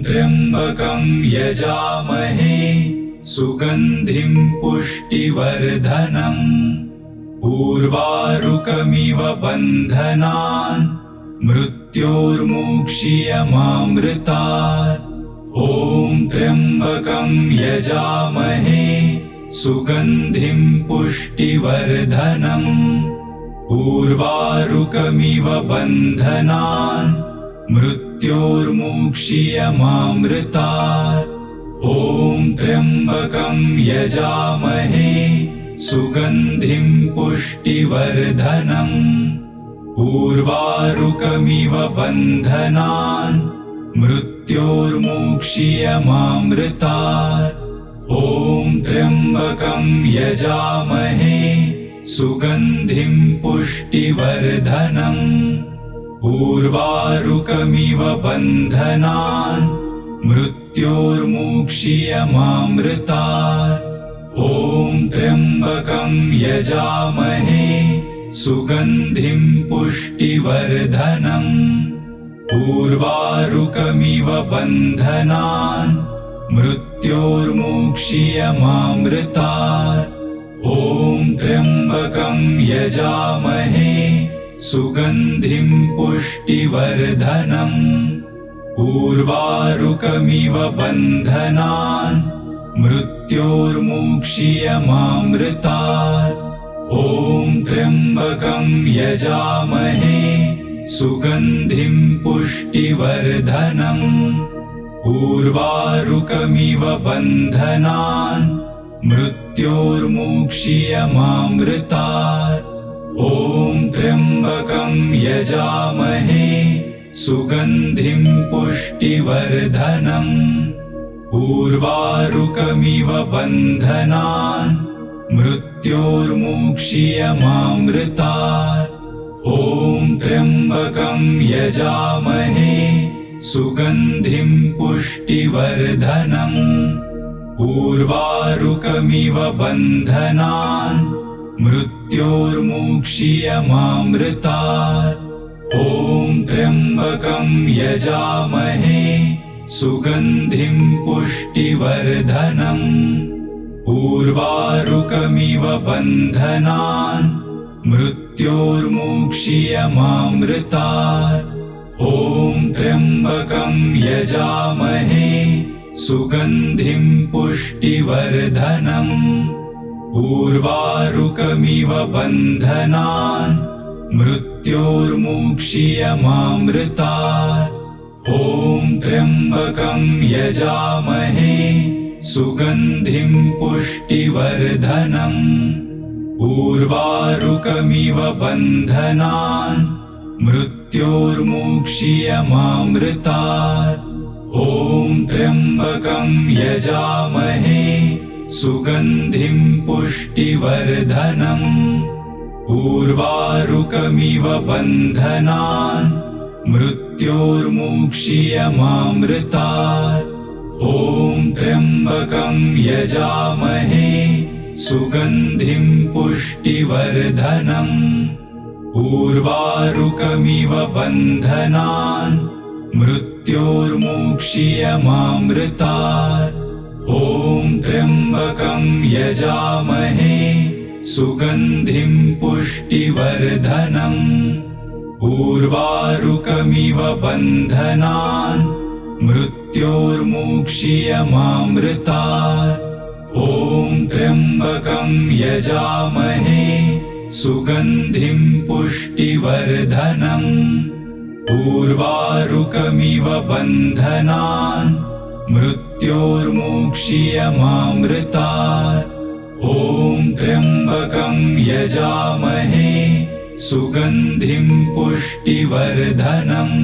त्र्यम्बकं यजामहे सुगन्धिं पुष्टिवर्धनम् उर्वारुकमिव बन्धनान् मृत्योर्मुक्षीयमामृतात्। ॐ त्र्यम्बकं यजामहे सुगन्धिं पुष्टिवर्धनम् उर्वारुकमिव बन्धनान् मृत्योर्मुक्षीयमामृतात्। ॐ त्र्यम्बकं यजामहे सुगन्धिं पुष्टिवर्धनम् उर्वारुकमिव बन्धनान् मृत्योर्मुक्षीयमामृतात्। ॐ त्र्यम्बकं यजामहे सुगन्धिं पुष्टिवर्धनम् उर्वारुकमिव बन्धनान् मृत्योर्मुक्षीयमामृतात्। ॐ त्र्यम्बकं यजामहे सुगन्धिं पुष्टिवर्धनम् उर्वारुकमिव बन्धनान् मृत्योर्मुक्षीयमामृतात्। ॐ त्र्यम्बकं यजामहे सुगन्धिं पुष्टिवर्धनम् उर्वारुकमिव बन्धनान् मृत्योर्मुक्षीयमामृतात्। ॐ त्र्यम्बकं यजामहे सुगन्धिं पुष्टिवर्धनम् उर्वारुकमिव बन्धनान् मृत्योर्मुक्षीयमामृतात्। ॐ त्र्यम्बकं यजामहे सुगन्धिं पुष्टिवर्धनम् उर्वारुकमिव बन्धनान् मृत्योर्मुक्षीयमामृतात्। ॐ त्र्यम्बकं यजामहे सुगन्धिं पुष्टिवर्धनम् उर्वारुकमिव बन्धनान् मृत्योर्मुक्षीयमामृतात्। ॐ त्र्यम्बकं यजामहे सुगन्धिं पुष्टिवर्धनम् उर्वारुकमिव बन्धनान् मृत्योर्मुक्षीयमामृतात्। ॐ त्र्यम्बकं यजामहे सुगन्धिं पुष्टिवर्धनम् उर्वारुकमिव बन्धनान् मृत्योर्मुक्षीयमामृतात्। ॐ त्र्यम्बकं यजामहे सुगन्धिं पुष्टिवर्धनम् उर्वारुकमिव बन्धनान् मृत्योर्मुक्षीयमामृतात्। ॐ त्र्यम्बकं यजामहे सुगन्धिं पुष्टिवर्धनम् उर्वारुकमिव बन्धनान् मृत्योर्मुक्षीयमामृतात्। ॐ त्र्यम्बकं यजामहे सुगन्धिं पुष्टिवर्धनम् उर्वारुकमिव बन्धनान् मृत्योर्मुक्षीयमामृतात्। ॐ त्र्यम्बकं यजामहे सुगन्धिं पुष्टिवर्धनम् उर्वारुकमिव बन्धनान् मृत्योर्मुक्षीयमामृतात्। ॐ त्र्यम्बकं यजामहे सुगन्धिं पुष्टिवर्धनम् उर्वारुकमिव बन्धनान् मृत्योर्मुक्षीयमामृतात्। ॐ त्र्यम्बकं यजामहे सुगन्धिं पुष्टिवर्धनम्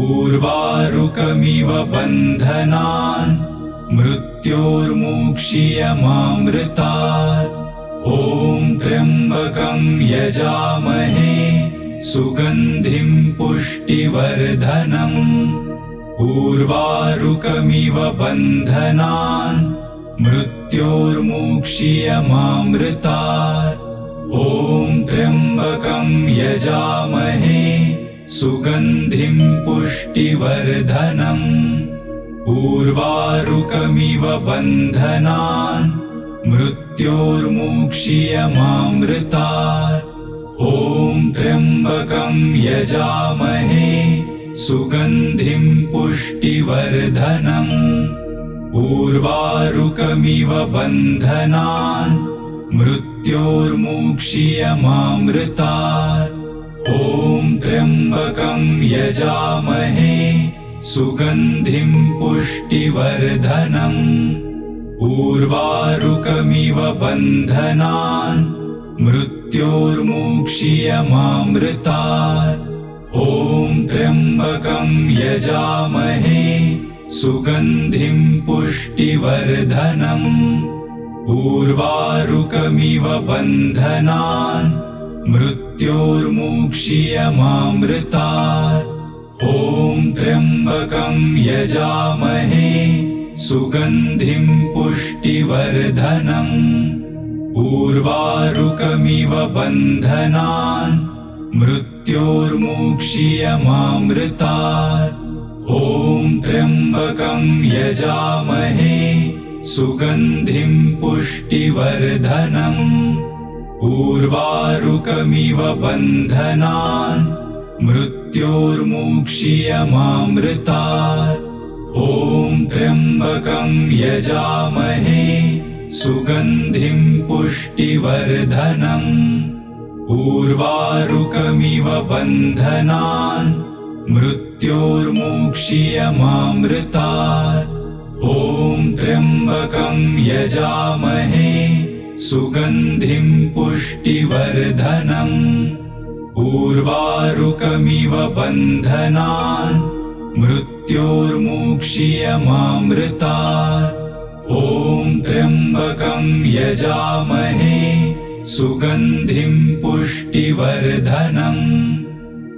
उर्वारुकमिव बन्धनान् मृत्योर्मुक्षीयमामृतात्। ॐ त्र्यम्बकं यजामहे सुगन्धिं पुष्टिवर्धनम् उर्वारुकमिव बन्धनान् मृत्योर्मुक्षीयमामृतात्। ॐ त्र्यम्बकं यजामहे सुगन्धिं पुष्टिवर्धनम् उर्वारुकमिव बन्धनान् मृत्योर्मुक्षीयमामृतात्। ॐ त्र्यम्बकं यजामहे सुगन्धिं पुष्टिवर्धनम्। उर्वारुकमिव बन्धनान् मृत्योर्मुक्षीयमामृतात्। ॐ त्र्यम्बकं यजामहे सुगन्धिं पुष्टिवर्धनम्। उर्वारुकमिव बन्धनान् मृत्योर्मुक्षीयमामृतात्। ॐ त्र्यम्बकं यजामहे सुगन्धिं पुष्टिवर्धनम्। उर्वारुकमिव बन्धनान् मृत्योर्मुक्षीयमामृतात्। ॐ त्र्यम्बकं यजामहे सुगन्धिं पुष्टिवर्धनम्। उर्वारुकमिव बन्धनान् मृत्योर्मुक्षीयमामृतात्। ॐ त्र्यम्बकं यजामहे सुगन्धिं पुष्टिवर्धनम्। उर्वारुकमिव बन्धनान् मृत्योर्मुक्षीयमामृतात्। ॐ त्र्यम्बकं यजामहे सुगन्धिं पुष्टिवर्धनम्। उर्वारुकमिव बन्धनान् मृत्योर्मुक्षीयमामृतात्। ॐ त्र्यम्बकं यजामहे सुगन्धिं पुष्टिवर्धनम्। उर्वारुकमिव बन्धनान् मृत्योर्मुक्षीयमामृतात्। ॐ त्र्यम्बकं यजामहे सुगन्धिं पुष्टिवर्धनम्।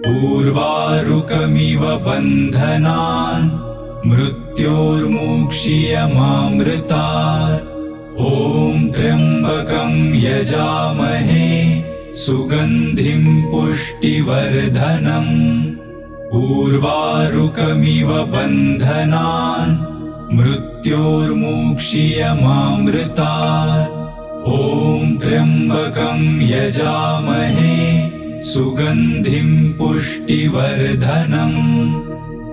उर्वारुकमिव बन्धनान् मृत्योर्मुक्षीयमामृतात्। ॐ त्र्यम्बकं यजामहे सुगन्धिं पुष्टिवर्धनम्। उर्वारुकमिव बन्धनान् मृत्योर्मुक्षीयमामृतात्। ॐ त्र्यम्बकं यजामहे सुगन्धिं पुष्टिवर्धनम्।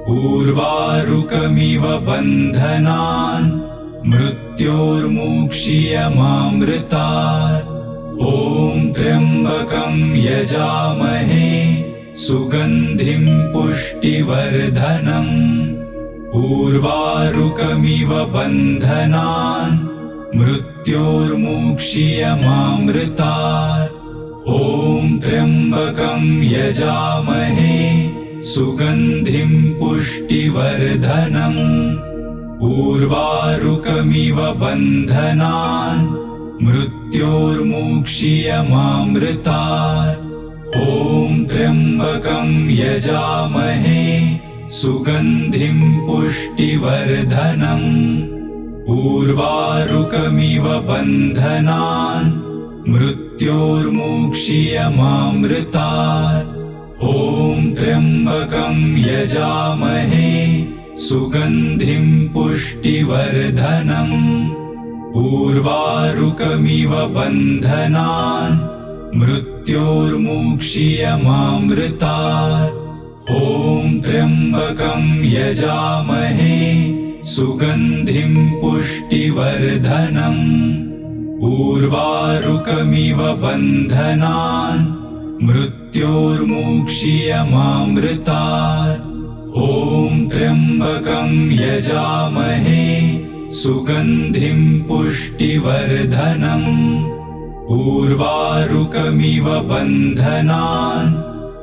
उर्वारुकमिव बन्धनान् मृत्योर्मुक्षीयमामृतात्। ॐ त्र्यम्बकं यजामहे सुगन्धिं पुष्टिवर्धनम्। उर्वारुकमिव बन्धनान् मृत्योर्मुक्षीयमामृतात्। ॐ त्र्यम्बकं यजामहे सुगन्धिं पुष्टिवर्धनम्। उर्वारुकमिव बन्धनान् मृत्योर्मुक्षीयमामृतात्। ॐ त्र्यम्बकं यजामहे सुगन्धिं पुष्टिवर्धनम्। उर्वारुकमिव बन्धनान् मृत्योर्मुक्षीयमामृतात्। ॐ त्र्यम्बकं यजामहे सुगन्धिं पुष्टिवर्धनम्। उर्वारुकमिव बन्धनान् मृत्योर्मुक्षीयमामृतात्। ॐ त्र्यम्बकं यजामहे सुगन्धिं पुष्टिवर्धनम्। उर्वारुकमिव बन्धनान् मृत्योर्मुक्षीयमामृतात्। ॐ त्र्यम्बकं यजामहे सुगन्धिं पुष्टिवर्धनम्। उर्वारुकमिव बन्धनान्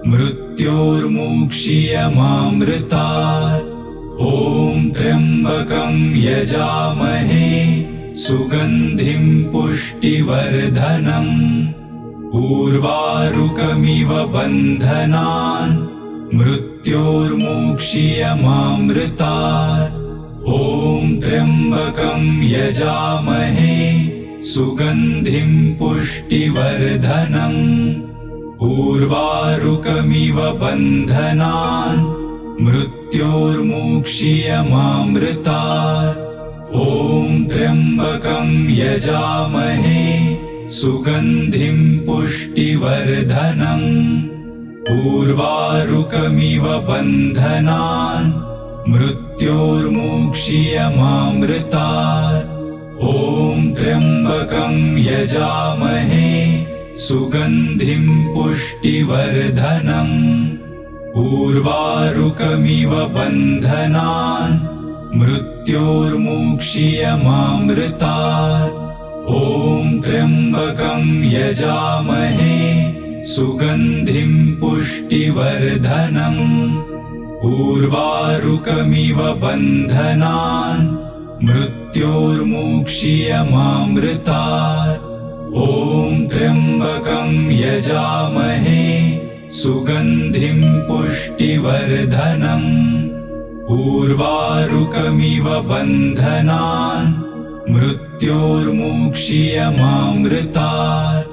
मृत्योर्मुक्षीयमामृतात्। ॐ त्र्यम्बकं यजामहे सुगन्धिं पुष्टिवर्धनम्। उर्वारुकमिव बन्धनान् मृत्योर्मुक्षीयमामृतात्। ॐ त्र्यम्बकं यजामहे सुगन्धिं पुष्टिवर्धनम्। उर्वारुकमिव बन्धनान् मृत्योर्मुक्षीयमामृतात्। ॐ त्र्यम्बकं यजामहे सुगन्धिं पुष्टिवर्धनम्। उर्वारुकमिव बन्धनान् मृत्योर्मुक्षीयमामृतात्। ॐ त्र्यम्बकं यजामहे सुगन्धिं पुष्टिवर्धनम्। उर्वारुकमिव बन्धनान् मृत्योर्मुक्षीयमामृतात्। ॐ त्र्यम्बकं यजामहे सुगन्धिं पुष्टिवर्धनम्। उर्वारुकमिव बन्धनान् मृत्योर्मुक्षीयमामृतात्। ॐ त्र्यम्बकं यजामहे सुगन्धिं पुष्टिवर्धनम्। उर्वारुकमिव बन्धनान् मृत्योर्मुक्षीयमामृतात्।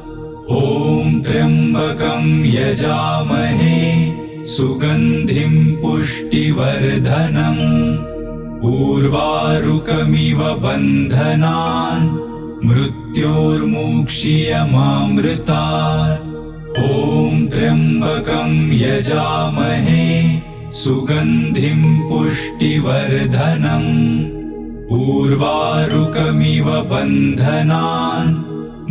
ॐ त्र्यम्बकं यजामहे सुगन्धिं पुष्टिवर्धनम्। उर्वारुकमिव बन्धनान् मृत्योर्मुक्षीयमामृतात्। ॐ त्र्यम्बकं यजामहे सुगन्धिं पुष्टिवर्धनम्। उर्वारुकमिव बन्धनान्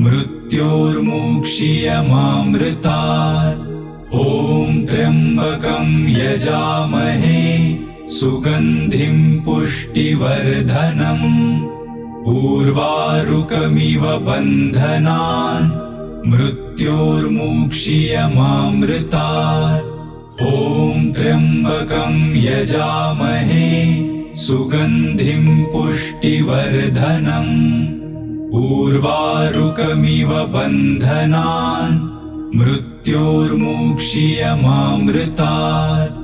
मृत्योर्मुक्षीयमामृतात्। ॐ त्र्यम्बकं यजामहे सुगन्धिं पुष्टिवर्धनम्। उर्वारुकमिव बन्धनान् मृत्योर्मुक्षीयमामृतात्। ॐ त्र्यम्बकं यजामहे सुगन्धिं पुष्टिवर्धनम्। उर्वारुकमिव बन्धनान् मृत्योर्मुक्षीयमामृतात्।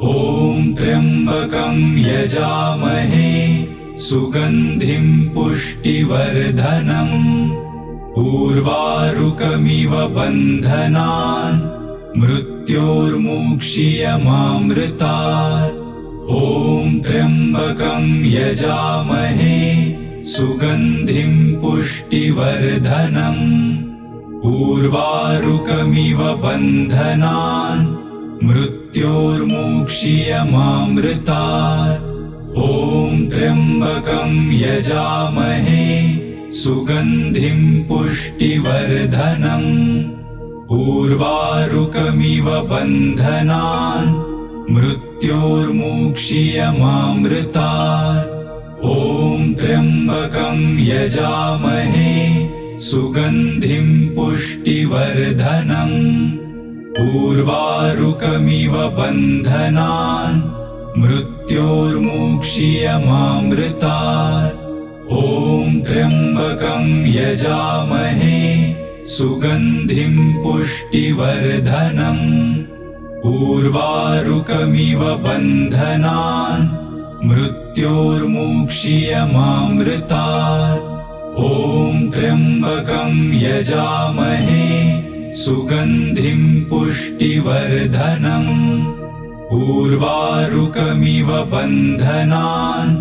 ॐ त्र्यम्बकं यजामहे सुगन्धिं पुष्टिवर्धनम्। उर्वारुकमिव बन्धनान् मृत्योर्मुक्षीयमामृतात्। ॐ त्र्यम्बकं यजामहे सुगन्धिं पुष्टिवर्धनम्। उर्वारुकमिव बन्धनान् मृत्योर्मुक्षीयमामृतात्। ॐ त्र्यम्बकं यजामहे सुगन्धिं पुष्टिवर्धनम्। उर्वारुकमिव बन्धनान् मृत्योर्मुक्षीयमामृतात्। ॐ त्र्यम्बकं यजामहे सुगन्धिं पुष्टिवर्धनम्। उर्वारुकमिव बन्धनान् मृत्योर्मुक्षीयमामृतात्। ॐ त्र्यम्बकं यजामहे सुगन्धिं पुष्टिवर्धनम्। उर्वारुकमिव बन्धनान् मृत्योर्मुक्षीयमामृतात्। ॐ त्र्यम्बकं यजामहे सुगन्धिं पुष्टिवर्धनम्। उर्वारुकमिव बन्धनान्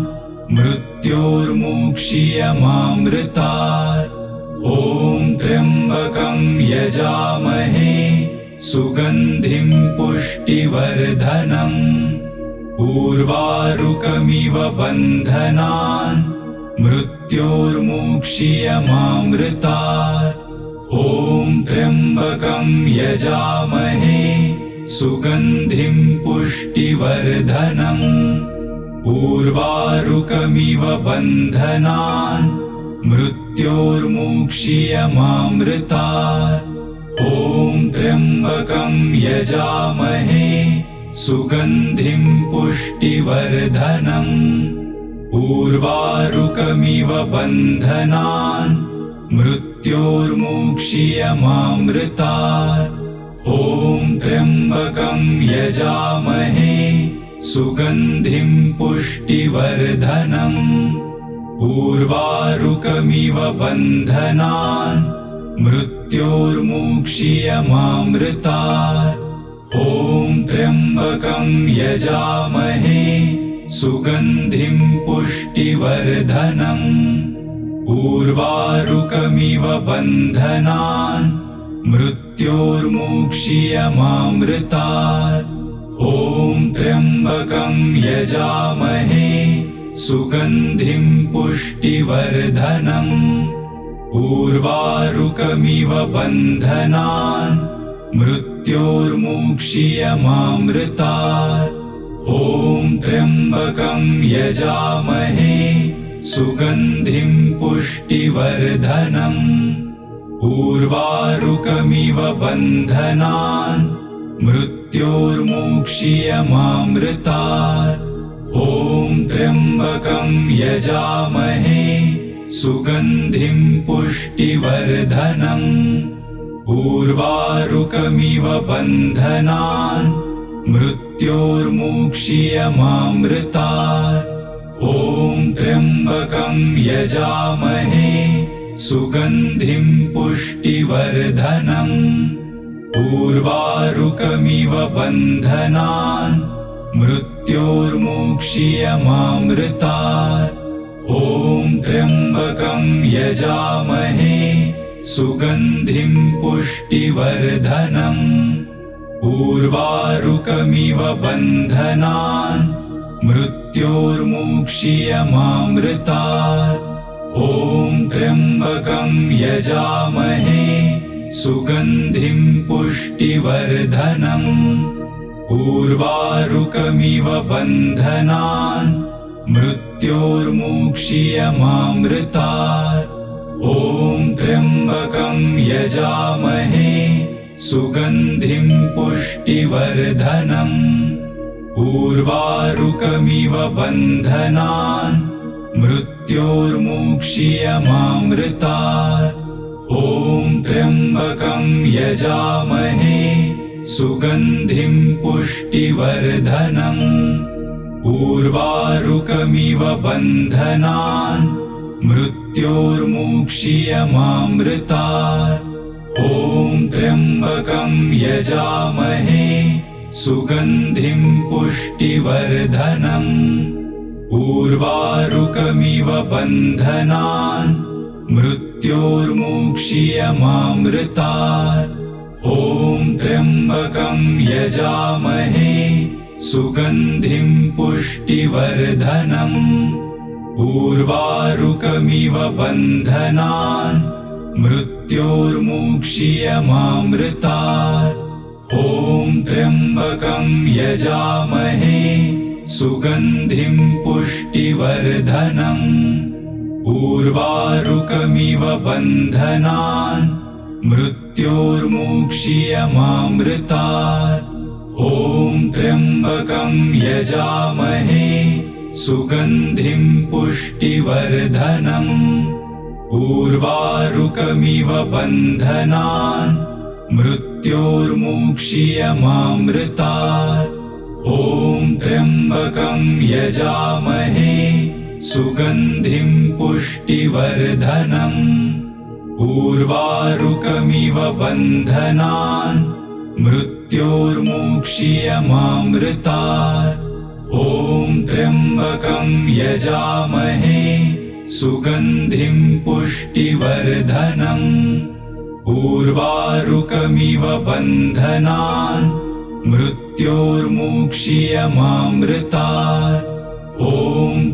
मृत्योर्मुक्षीयमामृतात्। ॐ त्र्यम्बकं यजामहे सुगन्धिं पुष्टिवर्धनम्। उर्वारुकमिव बन्धनान् मृत्योर्मुक्षीयमामृतात्। ॐ त्र्यम्बकं यजामहे सुगन्धिं पुष्टिवर्धनम्। उर्वारुकमिव बन्धनान् मृत्योर्मुक्षीयमामृतात्। ॐ त्र्यम्बकं यजामहे सुगन्धिं पुष्टिवर्धनम्। उर्वारुकमिव बन्धनान् मृत्योर्मुक्षीयमामृतात्। ॐ त्र्यम्बकं यजामहे सुगन्धिं पुष्टिवर्धनम्। उर्वारुकमिव बन्धनान् मृत्योर्मुक्षीयमामृतात्। ॐ त्र्यम्बकं यजामहे सुगन्धिं पुष्टिवर्धनम् उर्वारुकमिव बन्धनान् मृत्योर्मुक्षीयमामृतात् ॐ त्र्यम्बकं यजामहे सुगन्धिं पुष्टिवर्धनम् उर्वारुकमिव बन्धनान् मृत्योर्मुक्षीयमामृतात् ॐ त्र्यम्बकं यजामहे सुगन्धिं पुष्टिवर्धनम् उर्वारुकमिव बन्धनान् मृत्योर्मुक्षीयमामृतात् ॐ त्र्यम्बकं यजामहे सुगन्धिं पुष्टिवर्धनम् उर्वारुकमिव बन्धनान् मृत्योर्मुक्षीयमामृतात् ॐ त्र्यम्बकं यजामहे सुगन्धिं पुष्टिवर्धनम् उर्वारुकमिव बन्धनान् मृत्योर्मुक्षीयमामृतात् ॐ त्र्यम्बकं यजामहे सुगन्धिं पुष्टिवर्धनम् उर्वारुकमिव बन्धनान् मृत्योर्मुक्षीयमामृतात् ॐ त्र्यम्बकं यजामहे सुगन्धिं पुष्टिवर्धनम् उर्वारुकमिव बन्धनान् मृत्योर्मुक्षीयमामृतात् ॐ त्र्यम्बकं यजामहे सुगन्धिं पुष्टिवर्धनम् उर्वारुकमिव बन्धनान् मृत्योर्मुक्षीयमामृतात् ॐ त्र्यम्बकं यजामहे सुगन्धिं पुष्टिवर्धनम् उर्वारुकमिव बन्धनान् मृत्योर्मुक्षीयमामृतात् ॐ त्र्यम्बकं यजामहे सुगन्धिं पुष्टिवर्धनम् उर्वारुकमिव बन्धनान् मृत्योर्मुक्षीयमामृतात् ॐ त्र्यम्बकं यजामहे सुगन्धिं पुष्टिवर्धनम् उर्वारुकमिव बन्धनान् मृत्योर्मुक्षीयमामृतात् ॐ त्र्यम्बकं यजामहे सुगन्धिं पुष्टिवर्धनम् उर्वारुकमिव बन्धनान् मृत्योर्मुक्षीयमामृतात् ॐ त्र्यम्बकं यजामहे सुगन्धिं पुष्टिवर्धनम् उर्वारुकमिव बन्धनान् मृत्योर्मुक्षीयमामृतात् ॐ त्र्यम्बकं यजामहे सुगन्धिं पुष्टिवर्धनम् उर्वारुकमिव बन्धनान् मृत्योर्मुक्षीयमामृतात् ॐ त्र्यम्बकं यजामहे सुगन्धिं पुष्टिवर्धनम् उर्वारुकमिव बन्धनान् मृत्योर्मुक्षीयमामृतात् ॐ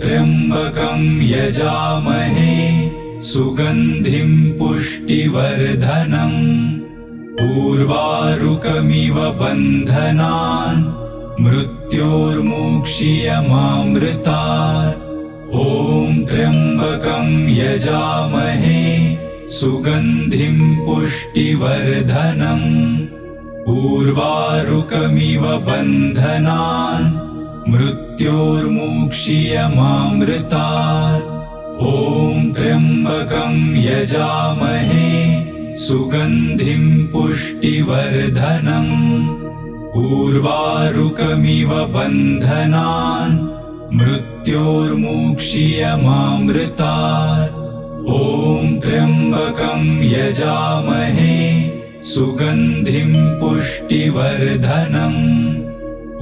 त्र्यम्बकं यजामहे सुगन्धिं पुष्टिवर्धनम् उर्वारुकमिव बन्धनान् मृत्योर्मुक्षीयमामृतात् ॐ त्र्यम्बकं यजामहे सुगन्धिं पुष्टिवर्धनम् उर्वारुकमिव बन्धनान् मृत्योर्मुक्षीयमामृतात् ॐ त्र्यम्बकं यजामहे सुगन्धिं पुष्टिवर्धनम् उर्वारुकमिव बन्धनान् मृत्योर्मुक्षीयमामृतात् ॐ त्र्यम्बकं यजामहे सुगन्धिं पुष्टिवर्धनम्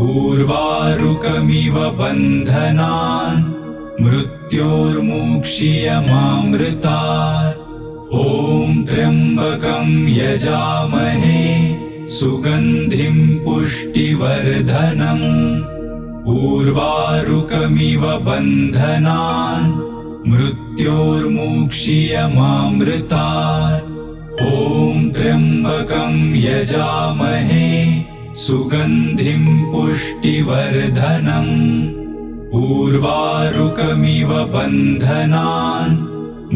उर्वारुकमिव बन्धनान् मृत्योर्मुक्षीयमामृतात् ॐ त्र्यम्बकं यजामहे सुगन्धिं पुष्टिवर्धनम् उर्वारुकमिव बन्धनान् मृत्योर्मुक्षीयमामृतात् ॐ त्र्यम्बकं यजामहे सुगन्धिं पुष्टिवर्धनम् उर्वारुकमिव बन्धनान्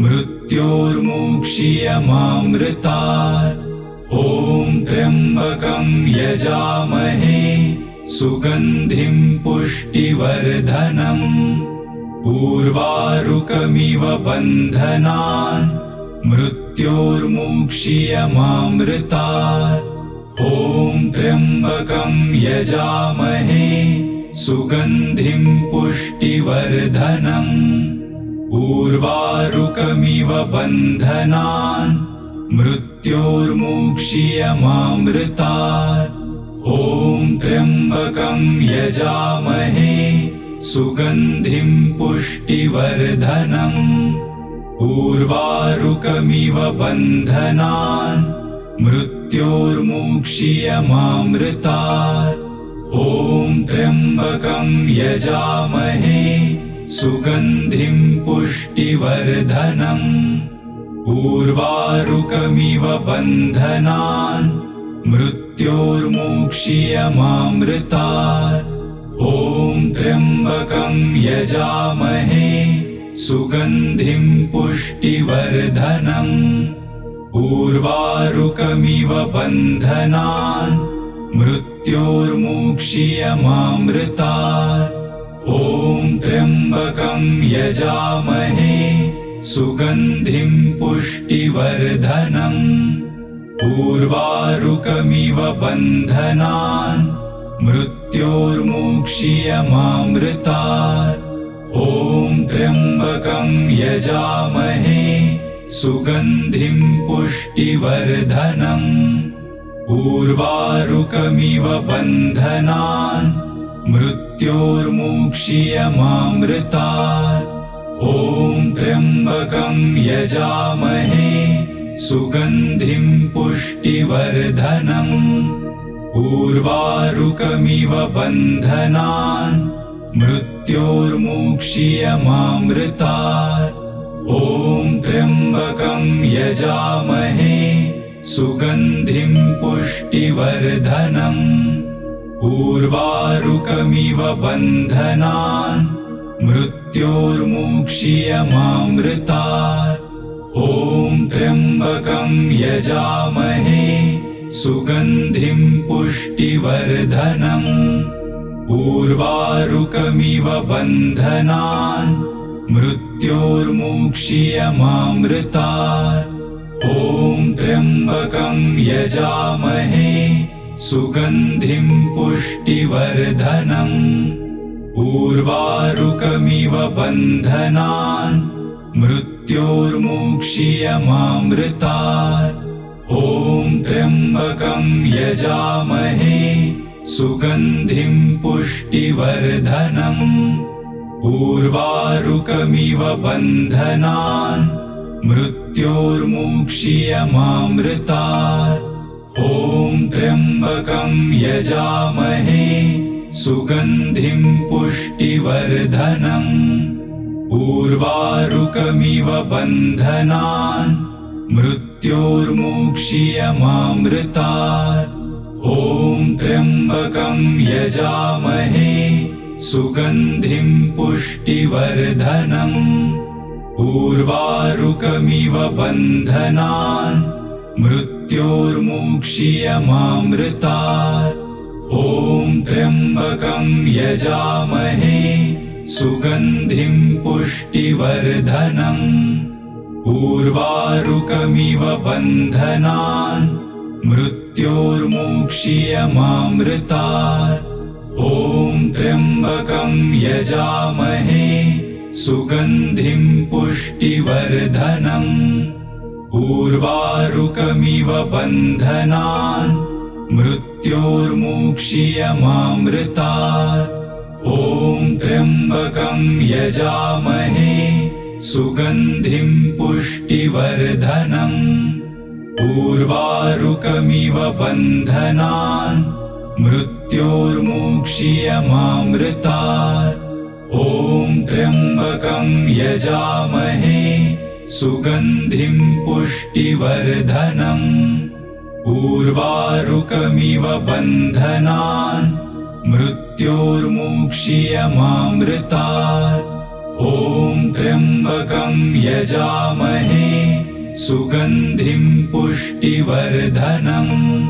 मृत्योर्मुक्षीयमामृतात् ॐ त्र्यम्बकं यजामहे सुगन्धिं पुष्टिवर्धनम् उर्वारुकमिव बन्धनान् मृत्योर्मुक्षीयमामृतात् ॐ त्र्यम्बकं यजामहे सुगन्धिं पुष्टिवर्धनम् उर्वारुकमिव बन्धनान् मृत्योर्मुक्षीयमामृतात् ॐ त्र्यम्बकं यजामहे सुगन्धिं पुष्टिवर्धनम् उर्वारुकमिव बन्धनान् मृत्योर्मुक्षीयमामृतात् ॐ त्र्यम्बकं यजामहे सुगन्धिं पुष्टिवर्धनम् उर्वारुकमिव बन्धनान् मृत्योर्मुक्षीयमामृतात् ॐ त्र्यम्बकं यजामहे सुगन्धिं पुष्टिवर्धनम् उर्वारुकमिव बन्धनान् मृत्योर्मुक्षीयमामृतात् ॐ त्र्यम्बकं यजामहे सुगन्धिं पुष्टिवर्धनम् उर्वारुकमिव बन्धनान् मृत्योर्मुक्षीयमामृतात् ॐ त्र्यम्बकं यजामहे सुगन्धिं पुष्टिवर्धनम् उर्वारुकमिव बन्धनान् मृत्योर्मुक्षीयमामृतात् ॐ त्र्यम्बकं यजामहे सुगन्धिं पुष्टिवर्धनम् उर्वारुकमिव बन्धनान् मृत्योर्मुक्षीयमामृतात् ॐ त्र्यम्बकं यजामहे सुगन्धिं पुष्टिवर्धनम् उर्वारुकमिव बन्धनान् मृत्योर्मुक्षीयमामृतात् ॐ त्र्यम्बकं यजामहे सुगन्धिं पुष्टिवर्धनम् उर्वारुकमिव बन्धनान् मृत्योर्मुक्षीयमामृतात् ॐ त्र्यम्बकं यजामहे सुगन्धिं पुष्टिवर्धनम् उर्वारुकमिव बन्धनान् मृत्योर्मुक्षीयमामृतात् ॐ त्र्यम्बकं यजामहे सुगन्धिं पुष्टिवर्धनम् उर्वारुकमिव बन्धनान् मृत्योर्मुक्षीयमामृतात् ॐ त्र्यम्बकं यजामहे सुगन्धिं पुष्टिवर्धनम् उर्वारुकमिव बन्धनान् मृत्योर्मुक्षीयमामृतात् ॐ त्र्यम्बकं यजामहे सुगन्धिं पुष्टिवर्धनम् उर्वारुकमिव बन्धनान् मृत्योर्मुक्षीयमामृतात् ॐ त्र्यम्बकं यजामहे सुगन्धिं पुष्टिवर्धनम् उर्वारुकमिव बन्धनान् मृत्योर्मुक्षीयमामृतात् ॐ त्र्यम्बकं यजामहे सुगन्धिं पुष्टिवर्धनम् उर्वारुकमिव बन्धनान् मृत्योर्मुक्षीयमामृतात्। ॐ त्र्यम्बकं यजामहे सुगन्धिं पुष्टिवर्धनम्। उर्वारुकमिव बन्धनान् मृत्योर्मुक्षीयमामृतात्। ॐ त्र्यम्बकं यजामहे सुगन्धिं पुष्टिवर्धनम्। उर्वारुकमिव बन्धनान् मृत्योर्मुक्षीयमामृतात्। ॐ त्र्यम्बकं यजामहे सुगन्धिं पुष्टिवर्धनम्।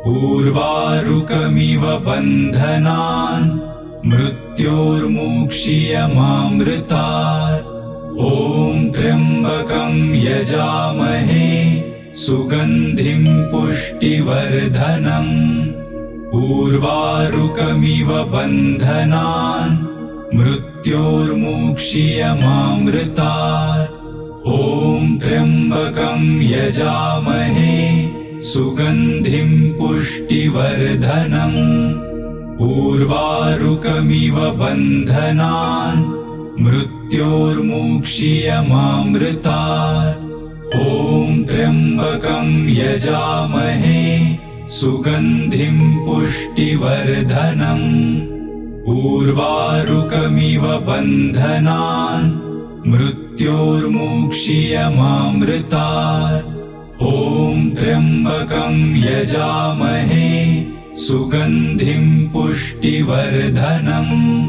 उर्वारुकमिव बन्धनान् मृत्योर्मुक्षीयमामृतात्। ॐ त्र्यम्बकं यजामहे सुगन्धिं पुष्टिवर्धनम्। उर्वारुकमिव बन्धनान् मृत्योर्मुक्षीयमामृतात्। ॐ त्र्यम्बकं यजामहे सुगन्धिं पुष्टिवर्धनम्। उर्वारुकमिव बन्धनान् मृत्योर्मुक्षीयमामृतात्। ॐ त्र्यम्बकं यजामहे सुगन्धिं पुष्टिवर्धनम्। उर्वारुकमिव बन्धनान् मृत्योर्मुक्षीयमामृतात्। ॐ त्र्यम्बकं यजामहे सुगन्धिं पुष्टिवर्धनम्।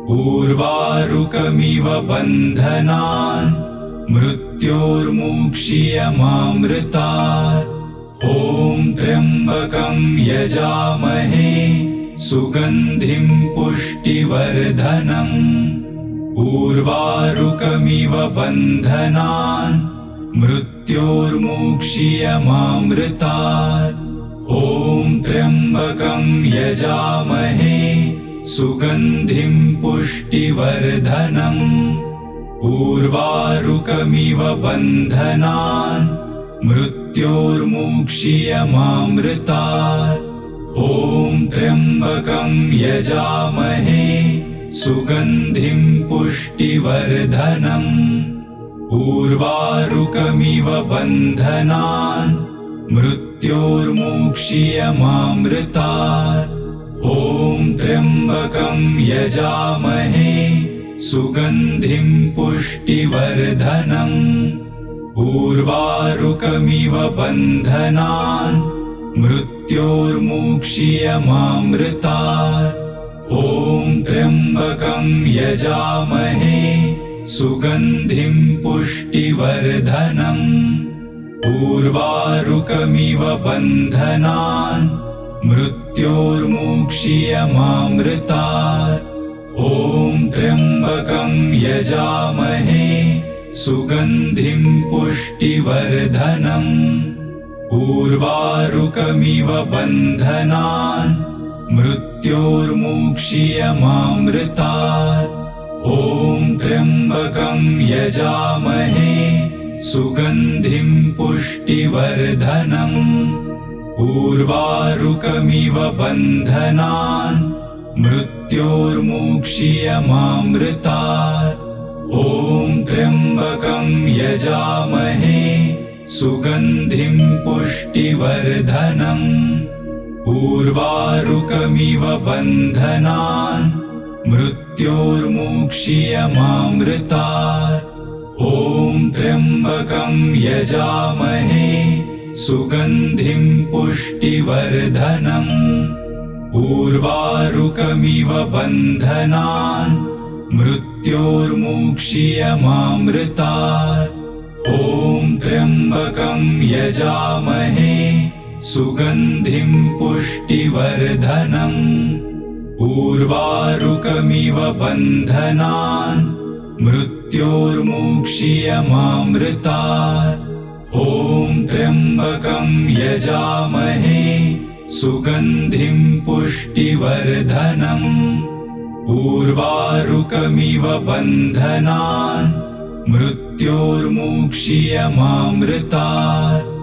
उर्वारुकमिव बन्धनान् मृत्योर्मुक्षीयमामृतात्। ॐ त्र्यम्बकं यजामहे सुगन्धिं पुष्टिवर्धनम्। उर्वारुकमिव बन्धनान् मृत्योर्मुक्षीयमामृतात्। ॐ त्र्यम्बकं यजामहे सुगन्धिं पुष्टिवर्धनम्। उर्वारुकमिव बन्धनान् मृत्योर्मुक्षीयमामृतात्। ॐ त्र्यम्बकं यजामहे सुगन्धिं पुष्टिवर्धनम्। उर्वारुकमिव बन्धनान् मृत्योर्मुक्षीयमामृतात्। ॐ त्र्यम्बकं यजामहे सुगन्धिं पुष्टिवर्धनम्। उर्वारुकमिव बन्धनान् मृत्योर्मुक्षीयमामृतात्। ॐ त्र्यम्बकं यजामहे सुगन्धिं पुष्टिवर्धनम्। उर्वारुकमिव बन्धनान् मृत्योर्मुक्षीयमामृतात्। ॐ त्र्यम्बकं यजामहे सुगन्धिं पुष्टिवर्धनम्। उर्वारुकमिव बन्धनान् मृत्योर्मुक्षीयमामृतात्। ॐ त्र्यम्बकं यजामहे सुगन्धिं पुष्टिवर्धनम्। उर्वारुकमिव बन्धनान् मृत्योर्मुक्षीयमामृतात्। ॐ त्र्यम्बकं यजामहे सुगन्धिं पुष्टिवर्धनम्। उर्वारुकमिव बन्धनान् मृत्योर्मुक्षीयमामृतात्। ॐ त्र्यम्बकं यजामहे सुगन्धिं पुष्टिवर्धनम्। उर्वारुकमिव बन्धनान् मृत्योर्मुक्षीयमामृतात्। ॐ त्र्यम्बकं यजामहे सुगन्धिं पुष्टिवर्धनम्। उर्वारुकमिव बन्धनान् मृत्योर्मुक्षीयमामृतात्। ॐ त्र्यम्बकं यजामहे सुगन्धिं पुष्टिवर्धनम्। उर्वारुकमिव बन्धनान् मृत्योर्मुक्षीयमामृतात्। मृत्योर्मुक्षीयमामृतात्